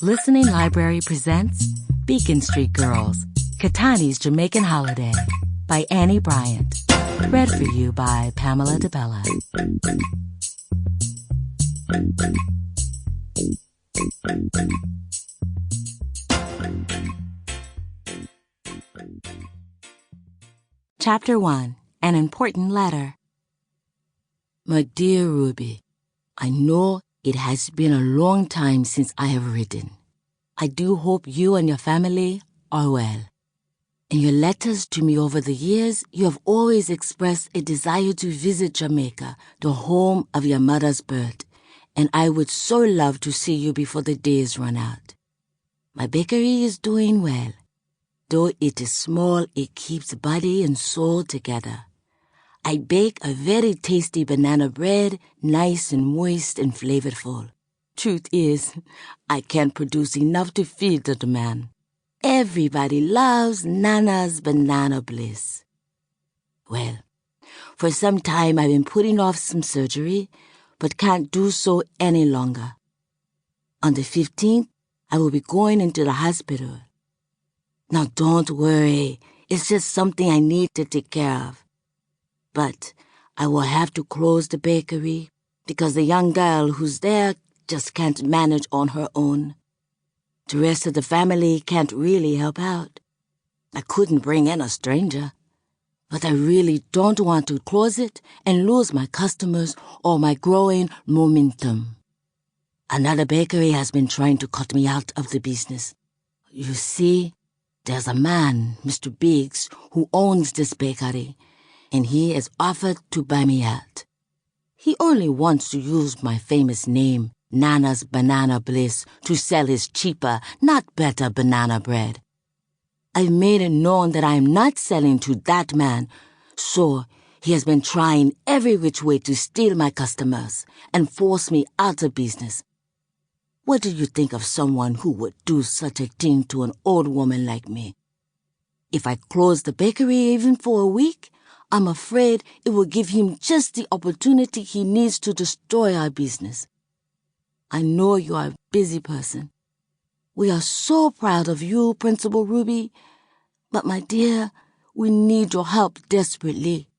Listening Library presents Beacon Street Girls, Katani's Jamaican Holiday by Annie Bryant. Read for you by Pamella DeBella. Chapter 1. An Important Letter. My dear Ruby, I know it has been a long time since I have written. I do hope you and your family are well. In your letters to me over the years, you have always expressed a desire to visit Jamaica, the home of your mother's birth, and I would so love to see you before the days run out. My bakery is doing well. Though it is small, it keeps body and soul together. I bake a very tasty banana bread, nice and moist and flavorful. Truth is, I can't produce enough to feed the demand. Everybody loves Nana's banana bliss. Well, for some time I've been putting off some surgery, but can't do so any longer. On the 15th, I will be going into the hospital. Now don't worry, it's just something I need to take care of. But I will have to close the bakery because the young girl who's there just can't manage on her own. The rest of the family can't really help out. I couldn't bring in a stranger, but I really don't want to close it and lose my customers or my growing momentum. Another bakery has been trying to cut me out of the business. You see, there's a man, Mr. Biggs, who owns this bakery, and he has offered to buy me out. He only wants to use my famous name, Nana's Banana Bliss, to sell his cheaper, not better banana bread. I've made it known that I am not selling to that man, so he has been trying every which way to steal my customers and force me out of business. What do you think of someone who would do such a thing to an old woman like me? If I close the bakery even for a week, I'm afraid it will give him just the opportunity he needs to destroy our business. I know you are a busy person. We are so proud of you, Principal Ruby. But, my dear, we need your help desperately.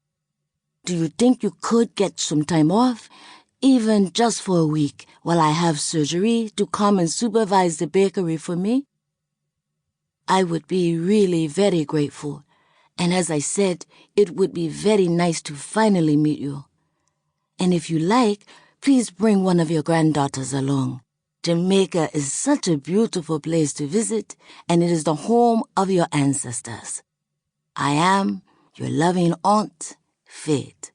Do you think you could get some time off, even just for a week, while I have surgery, to come and supervise the bakery for me? I would be really very grateful. And as I said, it would be very nice to finally meet you. And if you like, please bring one of your granddaughters along. Jamaica is such a beautiful place to visit, and it is the home of your ancestors. I am your loving aunt, Faith.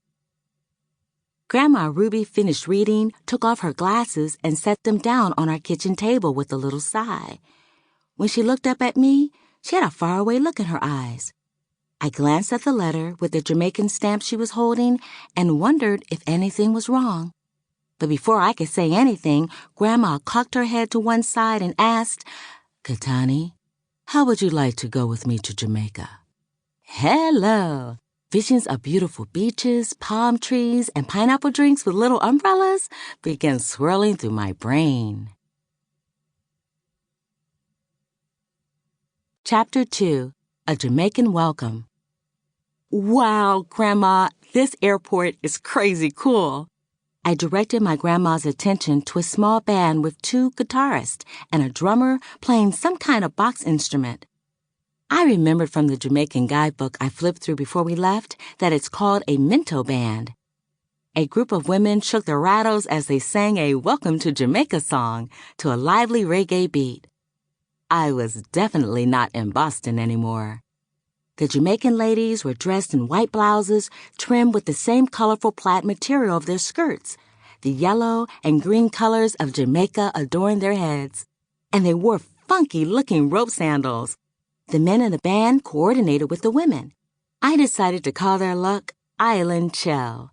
Grandma Ruby finished reading, took off her glasses, and set them down on our kitchen table with a little sigh. When she looked up at me, she had a faraway look in her eyes. I glanced at the letter with the Jamaican stamp she was holding and wondered if anything was wrong. But before I could say anything, Grandma cocked her head to one side and asked, "Katani, how would you like to go with me to Jamaica?" Hello! Visions of beautiful beaches, palm trees, and pineapple drinks with little umbrellas began swirling through my brain. Chapter 2. A Jamaican Welcome. Wow, Grandma, this airport is crazy cool. I directed my grandma's attention to a small band with 2 guitarists and a drummer playing some kind of box instrument. I remembered from the Jamaican guidebook I flipped through before we left that it's called a minto band. A group of women shook their rattles as they sang a Welcome to Jamaica song to a lively reggae beat. I was definitely not in Boston anymore. The Jamaican ladies were dressed in white blouses trimmed with the same colorful plaid material of their skirts. The yellow and green colors of Jamaica adorned their heads, and they wore funky-looking rope sandals. The men in the band coordinated with the women. I decided to call their luck Island Chill.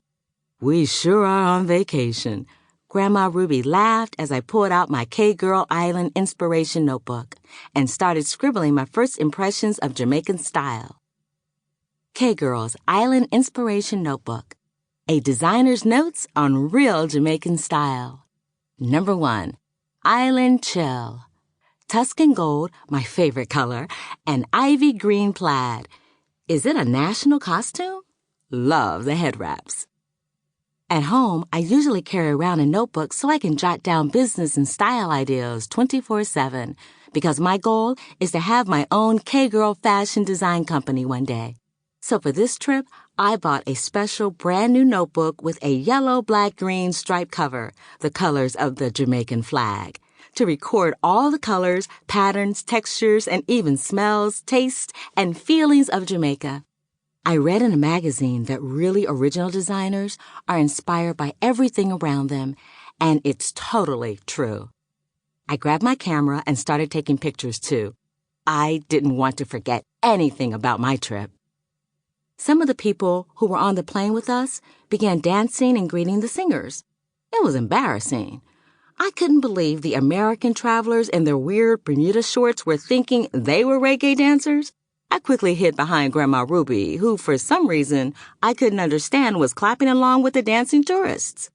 We sure are on vacation. Grandma Ruby laughed as I pulled out my K-Girl Island inspiration notebook and started scribbling my first impressions of Jamaican style. K-Girl's Island Inspiration Notebook. A designer's notes on real Jamaican style. Number 1. Island Chill. Tuscan gold, my favorite color, and ivy green plaid. Is it a national costume? Love the head wraps. At home, I usually carry around a notebook so I can jot down business and style ideas 24/7, because my goal is to have my own K-Girl fashion design company one day. So for this trip, I bought a special brand new notebook with a yellow, black, green striped cover, the colors of the Jamaican flag, to record all the colors, patterns, textures, and even smells, tastes, and feelings of Jamaica. I read in a magazine that really original designers are inspired by everything around them, and it's totally true. I grabbed my camera and started taking pictures too. I didn't want to forget anything about my trip. Some of the people who were on the plane with us began dancing and greeting the singers. It was embarrassing. I couldn't believe the American travelers in their weird Bermuda shorts were thinking they were reggae dancers. I quickly hid behind Grandma Ruby, who for some reason I couldn't understand was clapping along with the dancing tourists.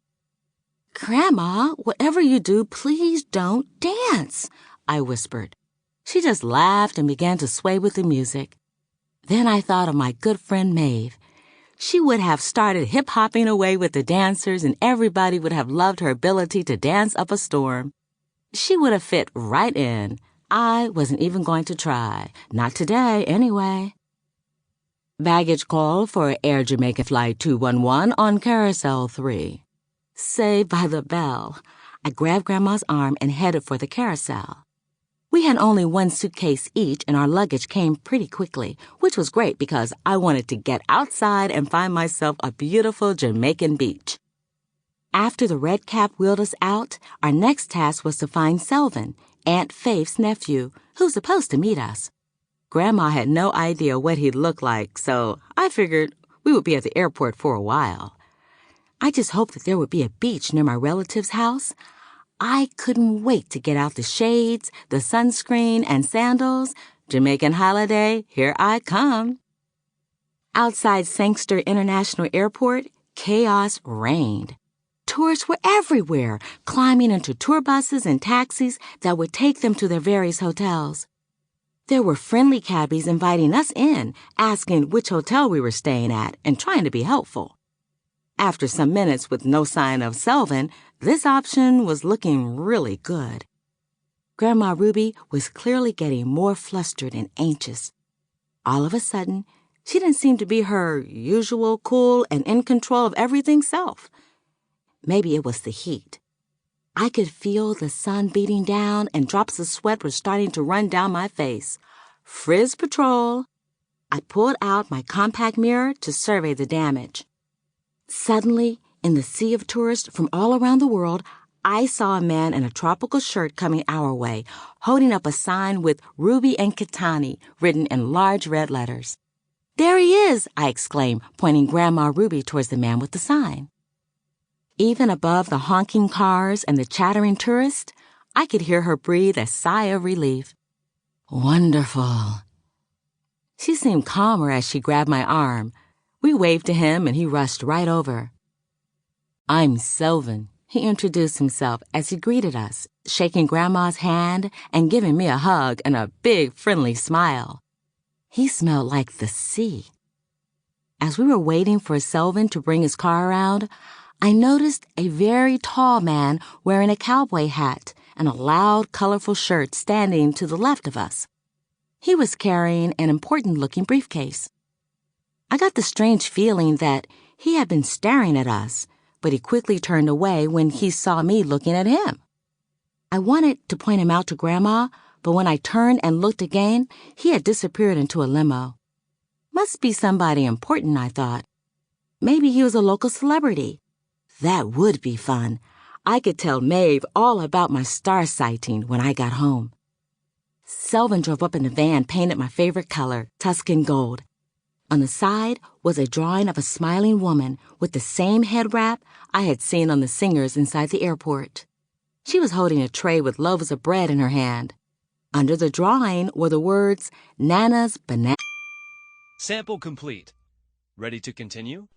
"Grandma, whatever you do, please don't dance," I whispered. She just laughed and began to sway with the music. Then I thought of my good friend Maeve. She would have started hip-hopping away with the dancers, and everybody would have loved her ability to dance up a storm. She would have fit right in. I wasn't even going to try. Not today, anyway. Baggage call for Air Jamaica Flight 211 on Carousel 3. Saved by the bell. I grabbed Grandma's arm and headed for the carousel. We had only one suitcase each, and our luggage came pretty quickly, which was great because I wanted to get outside and find myself a beautiful Jamaican beach. After the red cap wheeled us out, our next task was to find Selvin, Aunt Faith's nephew, who's supposed to meet us. Grandma had no idea what he'd look like, so I figured we would be at the airport for a while. I just hoped that there would be a beach near my relative's house. I couldn't wait to get out the shades, the sunscreen, and sandals. Jamaican holiday, here I come. Outside Sangster International Airport, chaos reigned. Tourists were everywhere, climbing into tour buses and taxis that would take them to their various hotels. There were friendly cabbies inviting us in, asking which hotel we were staying at, and trying to be helpful. After some minutes with no sign of Selvin, this option was looking really good. Grandma Ruby was clearly getting more flustered and anxious. All of a sudden, she didn't seem to be her usual cool and in control of everything self. Maybe it was the heat. I could feel the sun beating down and drops of sweat were starting to run down my face. Frizz patrol. I pulled out my compact mirror to survey the damage. Suddenly, in the sea of tourists from all around the world, I saw a man in a tropical shirt coming our way, holding up a sign with Ruby and Katani written in large red letters. "There he is!" I exclaimed, pointing Grandma Ruby towards the man with the sign. Even above the honking cars and the chattering tourists, I could hear her breathe a sigh of relief. "Wonderful." She seemed calmer as she grabbed my arm. We waved to him and he rushed right over. "I'm Selvin," he introduced himself as he greeted us, shaking Grandma's hand and giving me a hug and a big friendly smile. He smelled like the sea. As we were waiting for Selvin to bring his car around, I noticed a very tall man wearing a cowboy hat and a loud, colorful shirt standing to the left of us. He was carrying an important-looking briefcase. I got the strange feeling that he had been staring at us, but he quickly turned away when he saw me looking at him. I wanted to point him out to Grandma, but when I turned and looked again, he had disappeared into a limo. Must be somebody important, I thought. Maybe he was a local celebrity. That would be fun. I could tell Maeve all about my star sighting when I got home. Selvin drove up in a van painted my favorite color, Tuscan gold. On the side was a drawing of a smiling woman with the same head wrap I had seen on the singers inside the airport. She was holding a tray with loaves of bread in her hand. Under the drawing were the words, "Nana's Banana." Sample complete. Ready to continue?